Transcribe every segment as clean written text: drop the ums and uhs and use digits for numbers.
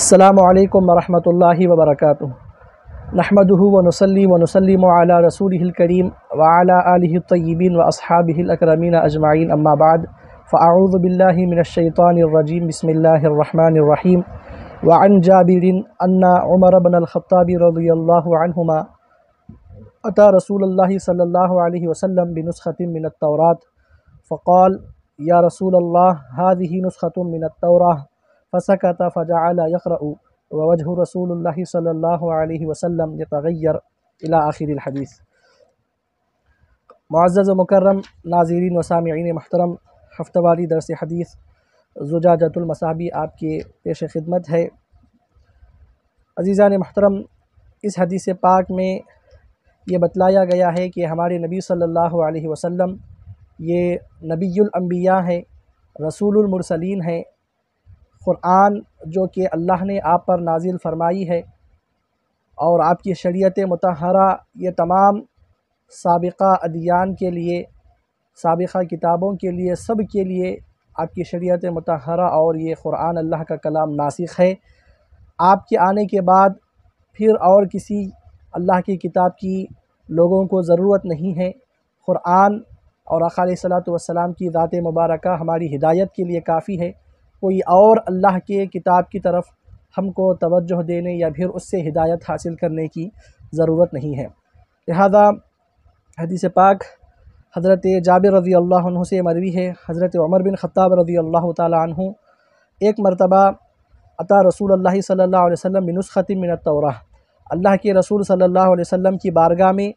السلام علیکم ورحمۃ اللہ وبرکاتہ۔ نحمدہ ونصلی ونسلم علی رسولہ الکریم وعلی آلہ الطیبین واصحابہ الاکرمین اجمعین، اما بعد فاعوذ باللہ من الشیطان الرجیم، بسم اللہ الرحمن الرحیم۔ وعن جابر ان عمر بن الخطاب رضی اللہ عنہما اتى رسول اللہ صلی اللہ علیہ وسلم بنسخۃ من التوراۃ فقال یا رسول اللہ هذه نسخۃ من التوراۃ فسكت فجعل يقرأ ووجه رسول الله صلی اللہ علیہ وسلم يتغیر الى آخر الحدیث۔ معزز و مکرم ناظرین و سامعین محترم، ہفتہ واری درس حدیث زجاجۃ المصابیح آپ کے پیش خدمت ہے۔ عزیزان محترم، اس حدیث پاک میں یہ بتلایا گیا ہے کہ ہمارے نبی صلی اللہ علیہ وسلم یہ نبی الانبیاء ہیں، رسول المرسلین ہیں۔ قرآن جو کہ اللہ نے آپ پر نازل فرمائی ہے اور آپ کی شریعت مطہرہ، یہ تمام سابقہ ادیان کے لیے، سابقہ کتابوں کے لیے، سب کے لیے آپ کی شریعت مطہرہ اور یہ قرآن اللہ کا کلام ناسخ ہے۔ آپ کے آنے کے بعد پھر اور کسی اللہ کی کتاب کی لوگوں کو ضرورت نہیں ہے۔ قرآن اور آقا علیہ الصلوۃ والسلام کی ذات مبارکہ ہماری ہدایت کے لیے کافی ہے۔ کوئی اور اللہ کے کتاب کی طرف ہم کو توجہ دینے یا پھر اس سے ہدایت حاصل کرنے کی ضرورت نہیں ہے۔ لہذا حدیث پاک حضرت جابر رضی اللہ عنہ سے مروی ہے، حضرت عمر بن خطاب رضی اللہ تعالی عنہ ایک مرتبہ عطا رسول اللہ صلی اللہ علیہ وسلم بنسخۃ من التوراۃ، اللہ کے رسول صلی اللہ علیہ وسلم کی بارگاہ میں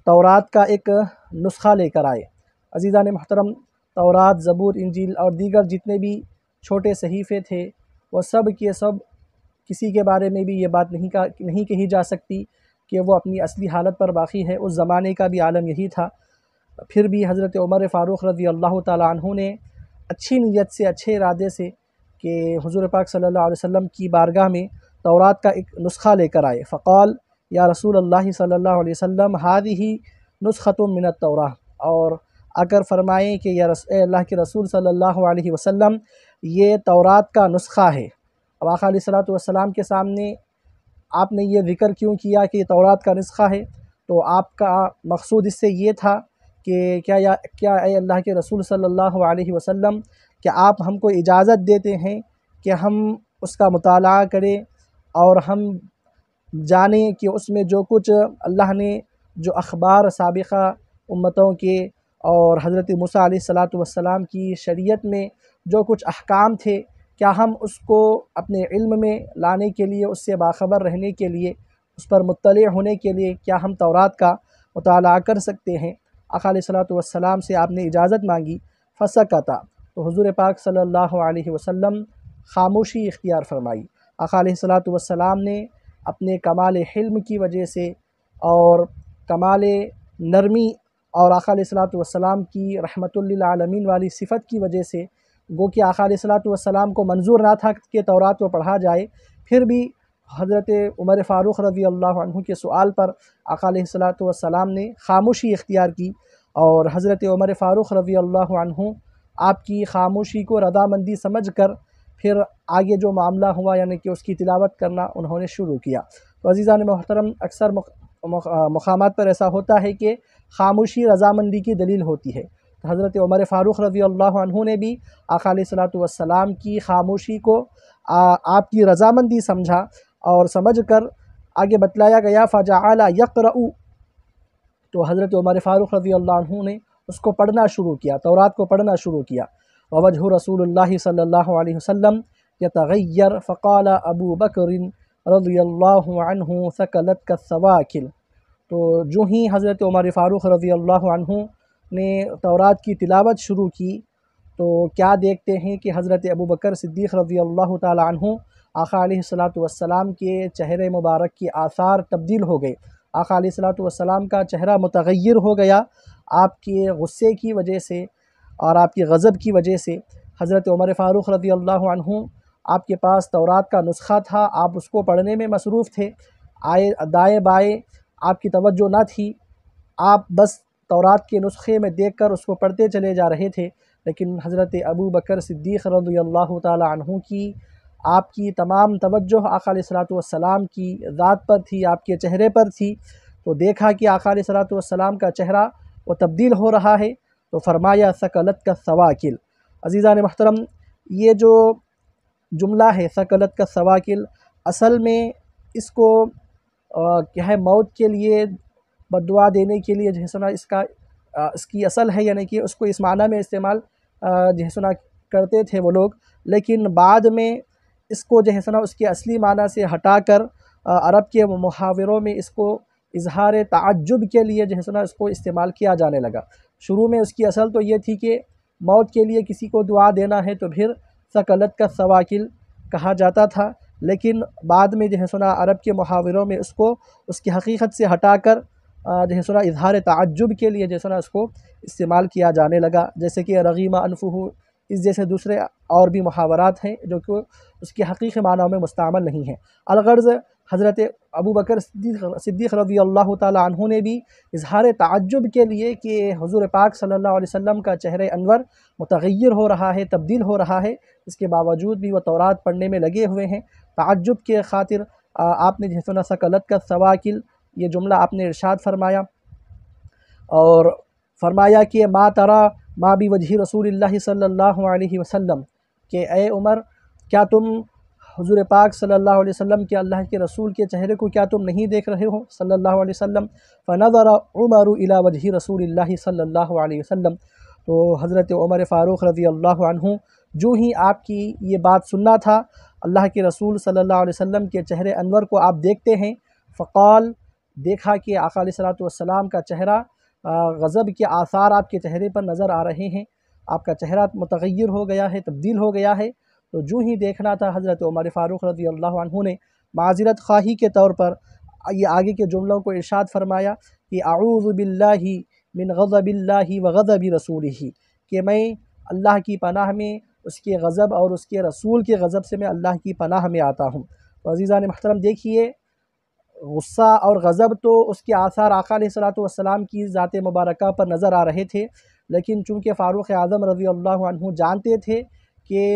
تورات کا ایک نسخہ لے کر آئے۔ عزیزان محترم، تورات، زبور، انجیل اور دیگر جتنے بھی چھوٹے صحیفے تھے، وہ سب کے سب کسی کے بارے میں بھی یہ بات نہیں کہی جا سکتی کہ وہ اپنی اصلی حالت پر باقی ہے۔ اس زمانے کا بھی عالم یہی تھا۔ پھر بھی حضرت عمر فاروق رضی اللہ تعالی عنہ نے اچھی نیت سے، اچھے ارادے سے کہ حضور پاک صلی اللہ علیہ وسلم کی بارگاہ میں تورات کا ایک نسخہ لے کر آئے۔ فقال یا رسول اللہ صلی اللہ علیہ وسلم هذه نسخۃ من التوراۃ، اور اگر فرمائیں کہ یا اللہ کے رسول صلی اللہ علیہ وسلم یہ تورات کا نسخہ ہے۔ اب آقا علیہ الصلوۃ والسلام کے سامنے آپ نے یہ ذکر کیوں کیا کہ یہ تورات کا نسخہ ہے؟ تو آپ کا مقصود اس سے یہ تھا کہ کیا اے اللہ کے رسول صلی اللہ علیہ وسلم، کہ آپ ہم کو اجازت دیتے ہیں کہ ہم اس کا مطالعہ کریں اور ہم جانیں کہ اس میں جو کچھ اللہ نے جو اخبار سابقہ امتوں کے اور حضرت موسیٰ علیہ الصلوۃ والسلام کی شریعت میں جو کچھ احکام تھے، کیا ہم اس کو اپنے علم میں لانے کے لیے، اس سے باخبر رہنے کے لیے، اس پر مطلع ہونے کے لیے کیا ہم تورات کا مطالعہ کر سکتے ہیں؟ آقا علیہ الصلوۃ والسلام سے آپ نے اجازت مانگی۔ فسکتا، تو حضور پاک صلی اللہ علیہ وسلم خاموشی اختیار فرمائی۔ آقا علیہ الصلوۃ والسلام نے اپنے کمال حلم کی وجہ سے اور کمال نرمی اور آقا علیہ الصلوۃ والسلام کی رحمت للعالمین والی صفت کی وجہ سے، گو کہ آقا علیہ الصلوۃ والسلام کو منظور نہ تھا کہ تورات کو پڑھا جائے، پھر بھی حضرت عمر فاروق رضی اللہ عنہ کے سؤال پر آقا علیہ الصلوۃ والسلام نے خاموشی اختیار کی، اور حضرت عمر فاروق رضی اللہ عنہ آپ کی خاموشی کو رضامندی سمجھ کر پھر آگے جو معاملہ ہوا، یعنی کہ اس کی تلاوت کرنا انہوں نے شروع کیا۔ تو عزیزان محترم، اکثر مقامات پر ایسا ہوتا ہے کہ خاموشی رضامندی کی دلیل ہوتی ہے۔ تو حضرت عمر فاروق رضی اللہ عنہ نے بھی آقا علیہ الصلوۃ والسلام کی خاموشی کو آپ کی رضامندی سمجھا، اور سمجھ کر آگے بتلایا گیا فجعل یقرأ، تو حضرت عمر فاروق رضی اللہ عنہ نے اس کو پڑھنا شروع کیا، تورات کو پڑھنا شروع کیا۔ ووجہ رسول اللہ صلی اللہ علیہ وسلم یتغیر فقال ابو بکر رضی اللہ عنہ ثقلتک الثواکل، تو جو ہی حضرت عمر فاروق رضی اللہ عنہ نے تورات کی تلاوت شروع کی، تو کیا دیکھتے ہیں کہ حضرت ابو بکر صدیق رضی اللہ تعالی عنہ، آقا علیہ الصلوۃ والسلام کے چہرے مبارک کی آثار تبدیل ہو گئے۔ آقا علیہ الصلوۃ والسلام کا چہرہ متغیر ہو گیا آپ کے غصے کی وجہ سے اور آپ کی غضب کی وجہ سے۔ حضرت عمر فاروق رضی اللہ عنہ، آپ کے پاس تورات کا نسخہ تھا، آپ اس کو پڑھنے میں مصروف تھے، دائیں بائیں آپ کی توجہ نہ تھی، آپ بس تورات کے نسخے میں دیکھ کر اس کو پڑھتے چلے جا رہے تھے۔ لیکن حضرت ابو بکر صدیق رضی اللہ تعالی عنہ کی آپ کی تمام توجہ آقا علیہ الصلوۃ والسلام کی ذات پر تھی، آپ کے چہرے پر تھی، تو دیکھا کہ آقا علیہ الصلوۃ والسلام کا چہرہ وہ تبدیل ہو رہا ہے، تو فرمایا ثقلت کا ثواکل۔ عزیزان محترم، یہ جو جملہ ہے ثقلت کا ثواکل، اصل میں اس کو کیا ہے، موت کے لیے بد دعا دینے کے لیے جو ہے سنا اس کی اصل ہے، یعنی کہ اس کو اس معنی میں استعمال جو ہے سنا کرتے تھے وہ لوگ، لیکن بعد میں اس کو جو ہے سنا اس کے اصلی معنی سے ہٹا کر عرب کے محاوروں میں اس کو اظہار تعجب کے لیے جو ہے سنا اس کو استعمال کیا جانے لگا۔ شروع میں اس کی اصل تو یہ تھی کہ موت کے لیے کسی کو دعا دینا ہے تو پھر ثقلت کا ثواکل کہا جاتا تھا، لیکن بعد میں جو ہے سنا عرب کے محاوروں میں اس کو اس کی حقیقت سے ہٹا کر جو ہے سنا اظہار تعجب کے لیے جو ہے سنا اس کو استعمال کیا جانے لگا، جیسے کہ رغیم انفہ، اس جیسے دوسرے اور بھی محاورات ہیں جو کہ اس کی حقیقی معنیٰ میں مستعمل نہیں ہیں۔ الغرض حضرت ابو بکر صدیق رضی اللہ تعالی عنہ نے بھی اظہار تعجب کے لیے کہ حضور پاک صلی اللہ علیہ وسلم کا چہرہ انور متغیر ہو رہا ہے، تبدیل ہو رہا ہے، اس کے باوجود بھی وہ تورات پڑھنے میں لگے ہوئے ہیں، تعجب کے خاطر آپ نے جو ہے سنا ثقلت کا ثواکل یہ جملہ آپ نے ارشاد فرمایا، اور فرمایا کہ ما ترى ما بوجہ رسول اللہ صلی اللہ علیہ وسلم، کہ اے عمر کیا تم حضور پاک صلی اللہ علیہ وسلم کے اللہ کے رسول کے چہرے کو کیا تم نہیں دیکھ رہے ہو صلی اللہ علیہ وسلم؟ فنظر عمر الى وجہ رسول اللہ صلی اللہ علیہ وسلم، تو حضرت عمر فاروق رضی اللہ عنہ جو ہی آپ کی یہ بات سننا تھا، اللہ کے رسول صلی اللہ علیہ وسلم کے چہرے انور کو آپ دیکھتے ہیں، فقال، دیکھا کہ آقا علیہ الصلوۃ والسلام کا چہرہ غضب کے آثار آپ کے چہرے پر نظر آ رہے ہیں، آپ کا چہرہ متغیر ہو گیا ہے، تبدیل ہو گیا ہے، تو جو ہی دیکھنا تھا حضرت عمر فاروق رضی اللہ عنہ نے معذرت خواہی کے طور پر یہ آگے کے جملوں کو ارشاد فرمایا کہ اعوذ باللہ من غضب اللہ وغضب رسولہ، کہ میں اللہ کی پناہ میں اس کے غضب اور اس کے رسول کے غضب سے میں اللہ کی پناہ میں آتا ہوں۔ تو عزیزان محترم دیکھیے، غصہ اور غضب تو اس کے آثار آقا علیہ الصلوۃ والسلام کی ذات مبارکہ پر نظر آ رہے تھے، لیکن چونکہ فاروق اعظم رضی اللہ عنہ جانتے تھے کہ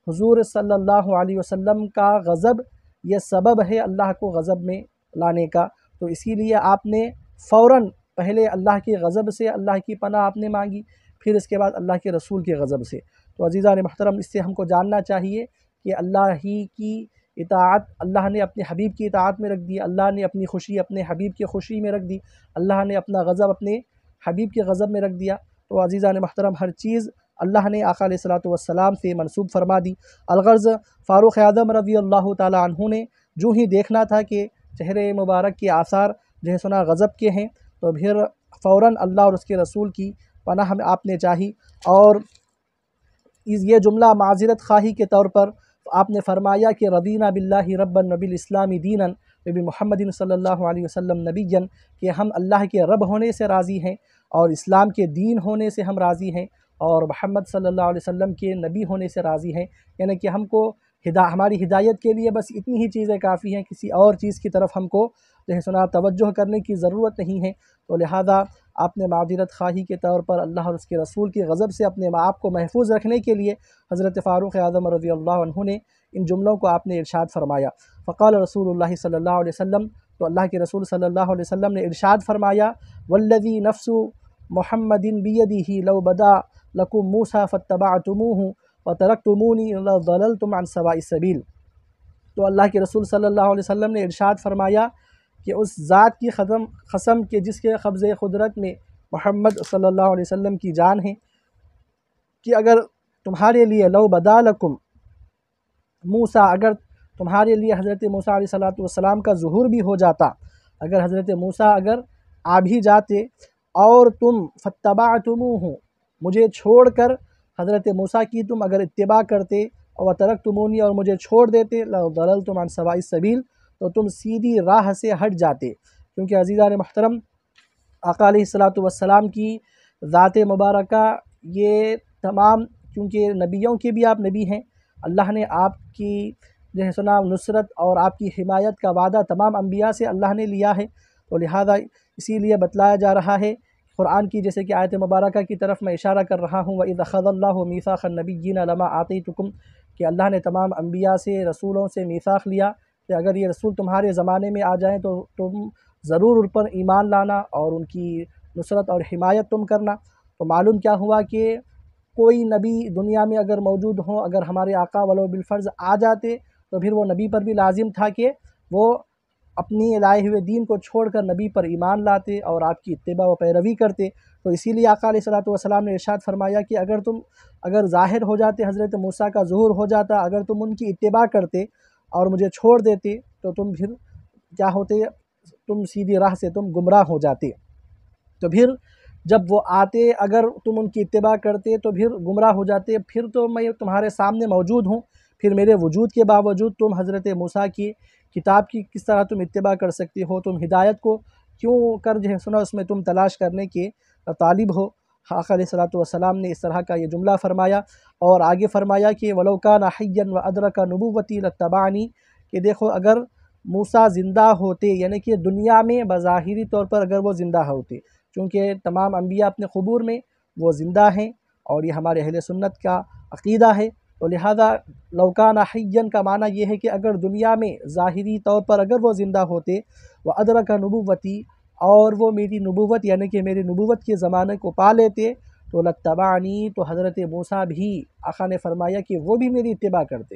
حضور صلی اللہ علیہ وسلم کا غضب یہ سبب ہے اللہ کو غضب میں لانے کا، تو اسی لیے آپ نے فوراً پہلے اللہ کے غضب سے اللہ کی پناہ آپ نے مانگی، پھر اس کے بعد اللہ کے رسول کے غضب سے۔ تو عزیزان محترم، اس سے ہم کو جاننا چاہیے کہ اللہ ہی کی اطاعت اللہ نے اپنے حبیب کی اطاعت میں رکھ دی، اللہ نے اپنی خوشی اپنے حبیب کی خوشی میں رکھ دی، اللہ نے اپنا غضب اپنے حبیب کے غضب میں رکھ دیا۔ تو عزیزان محترم، ہر چیز اللہ نے آقا علیہ الصلوۃ والسلام سے منسوب فرما دی۔ الغرض فاروق اعظم رضی اللہ تعالی عنہ نے جو ہی دیکھنا تھا کہ چہرے مبارک کے آثار جو ہے سنا غضب کے ہیں، تو پھر فوراً اللہ اور اس کے رسول کی پناہ میں آپ نے چاہی، اور یہ جملہ معذرت خواہی کے طور پر آپ نے فرمایا کہ رضینا باللہ ربا وبالاسلام دینا وبمحمد صلی اللہ علیہ وسلم نبیا، کہ ہم اللہ کے رب ہونے سے راضی ہیں اور اسلام کے دین ہونے سے ہم راضی ہیں اور محمد صلی اللہ علیہ وسلم کے نبی ہونے سے راضی ہیں، یعنی کہ ہم کو ہماری ہدایت کے لیے بس اتنی ہی چیزیں کافی ہیں، کسی اور چیز کی طرف ہم کو جو ہے سنا توجہ کرنے کی ضرورت نہیں ہے۔ تو لہذا آپ نے معذرت خواہی کے طور پر اللہ اور اس کے رسول کی غضب سے اپنے آپ کو محفوظ رکھنے کے لیے حضرت فاروق اعظم رضی اللہ عنہ نے ان جملوں کو آپ نے ارشاد فرمایا۔ فقال رسول اللہ صلی اللہ علیہ وسلم، تو اللہ کے رسول صلی اللہ علیہ وسلم نے ارشاد فرمایا، والذی نفس محمد بیدہ لو بدا لکم موسیٰ فاتبعتموہ وترکتمونی لضللتم عن سواء السبیل۔ تو اللہ کے رسول صلی اللہ علیہ وسلم نے ارشاد فرمایا کہ اس ذات کی قسم کہ جس کے قبض قدرت میں محمد صلی اللہ علیہ وسلم کی جان ہے، کہ اگر تمہارے لیے لو بدا لکم موسیٰ، اگر تمہارے لیے حضرت موسیٰ علیہ السلام کا ظہور بھی ہو جاتا، اگر حضرت موسیٰ اگر آ بھی جاتے اور تم فاتبعتموہ، مجھے چھوڑ کر حضرت موسیٰ کی تم اگر اتباع کرتے، وترکتمونی، اور مجھے چھوڑ دیتے، لضللتم عن سواء السبیل، تو تم سیدھی راہ سے ہٹ جاتے، کیونکہ عزیزان محترم آقا علیہ الصلوۃ والسلام کی ذات مبارکہ یہ تمام، کیونکہ نبیوں کے بھی آپ نبی ہیں، اللہ نے آپ کی جو ہے سنا نصرت اور آپ کی حمایت کا وعدہ تمام انبیاء سے اللہ نے لیا ہے، تو لہذا اسی لیے بتلایا جا رہا ہے قرآن کی جیسے کہ آیت مبارکہ کی طرف میں اشارہ کر رہا ہوں، وَإِذْ أَخَذَ اللَّهُ مِيثَاقَ النَّبِيِّينَ لَمَا آتَيْتُكُمْ، کہ اللہ نے تمام انبیاء سے، رسولوں سے میثاق لیا کہ اگر یہ رسول تمہارے زمانے میں آ جائیں تو تم ضرور ان پر ایمان لانا اور ان کی نصرت اور حمایت تم کرنا۔ تو معلوم کیا ہوا کہ کوئی نبی دنیا میں اگر موجود ہوں، اگر ہمارے آقا ولو بالفرض آ جاتے تو پھر وہ نبی پر بھی لازم تھا کہ وہ اپنی لائے ہوئے دین کو چھوڑ کر نبی پر ایمان لاتے اور آپ کی اتباع و پیروی کرتے۔ تو اسی لیے آقا علیہ الصلوۃ نے ارشاد فرمایا کہ اگر ظاہر ہو جاتے، حضرت موسیٰ کا ظہور ہو جاتا، اگر تم ان کی اتباع کرتے اور مجھے چھوڑ دیتے تو تم پھر کیا ہوتے، تم سیدھی راہ سے تم گمراہ ہو جاتے۔ تو پھر جب وہ آتے، اگر تم ان کی اتباع کرتے تو پھر گمراہ ہو جاتے، پھر تو میں تمہارے سامنے موجود ہوں، پھر میرے وجود کے باوجود تم حضرت موسیٰ کی کتاب کی کس طرح تم اتباع کر سکتے ہو، تم ہدایت کو کیوں کر جو ہے سنا اس میں تم تلاش کرنے کے طالب ہو۔ آقا علیہ الصلوۃ نے اس طرح کا یہ جملہ فرمایا اور آگے فرمایا کہ وَلَوْ كَانَ حَيًّا وَأَدْرَكَ نُبُوَّتِي لَاتَّبَعَنِي، کہ دیکھو اگر موسیٰ زندہ ہوتے، یعنی کہ دنیا میں بظاہری طور پر اگر وہ زندہ ہوتے، چونکہ تمام انبیاء اپنے قبور میں وہ زندہ ہیں اور یہ ہمارے اہل سنت کا عقیدہ ہے، تو لہذا لَوْ كَانَ حَيًّا کا معنی یہ ہے کہ اگر دنیا میں ظاہری طور پر اگر وہ زندہ ہوتے، وَأَدْرَكَ نُبُوَّتِي، اور وہ میری نبوت یعنی کہ میری نبوت کے زمانے کو پا لیتے، تو لَاتَّبَعَنِي، تو حضرت موسیٰ بھی آقا نے فرمایا کہ وہ بھی میری اتباع کرتے۔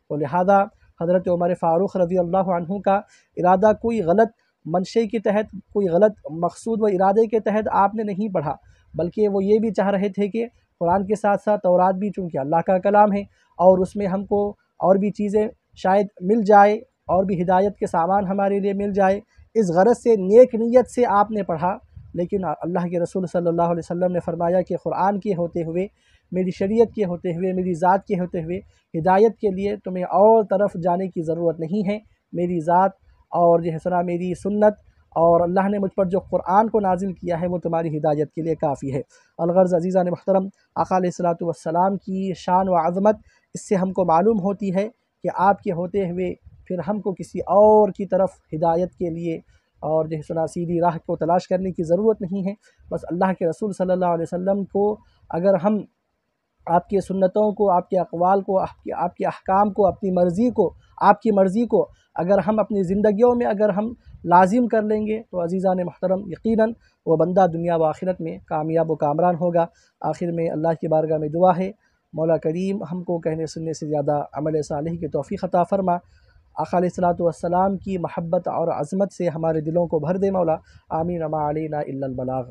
تو لہذا حضرت عمر فاروق رضی اللہ عنہ کا ارادہ کوئی غلط منشے کے تحت، کوئی غلط مقصود و ارادے کے تحت آپ نے نہیں پڑھا، بلکہ وہ یہ بھی چاہ رہے تھے کہ قرآن کے ساتھ ساتھ تورات بھی چونکہ اللہ کا کلام ہے اور اس میں ہم کو اور بھی چیزیں شاید مل جائے اور بھی ہدایت کے سامان ہمارے لیے مل جائے، اس غرض سے نیک نیت سے آپ نے پڑھا، لیکن اللہ کے رسول صلی اللہ علیہ وسلم نے فرمایا کہ قرآن کے ہوتے ہوئے، میری شریعت کے ہوتے ہوئے، میری ذات کے ہوتے ہوئے ہدایت کے لیے تمہیں اور طرف جانے کی ضرورت نہیں ہے، میری ذات اور جو ہے سنا میری سنت اور اللہ نے مجھ پر جو قرآن کو نازل کیا ہے وہ تمہاری ہدایت کے لیے کافی ہے۔ الغرض عزیزان محترم، آقا علیہ الصلوۃ کی شان و عظمت اس سے ہم کو معلوم ہوتی ہے کہ آپ کے ہوتے ہوئے پھر ہم کو کسی اور کی طرف ہدایت کے لیے اور جو ہے سنا سیدھی راہ کو تلاش کرنے کی ضرورت نہیں ہے، بس اللہ کے رسول صلی اللہ علیہ وسلم کو اگر ہم آپ کی سنتوں کو، آپ کے اقوال کو، آپ کے احکام کو، اپنی مرضی کو، آپ کی مرضی کو اگر ہم اپنی زندگیوں میں اگر ہم لازم کر لیں گے تو عزیزان محترم یقیناً وہ بندہ دنیا و آخرت میں کامیاب و کامران ہوگا۔ آخر میں اللہ کی بارگاہ میں دعا ہے، مولا کریم ہم کو کہنے سننے سے زیادہ عمل صالح کی توفیق عطا فرما، آقا علیہ الصلوۃ کی محبت اور عظمت سے ہمارے دلوں کو بھر دے مولا، آمین، وما علینا الا البلاغ۔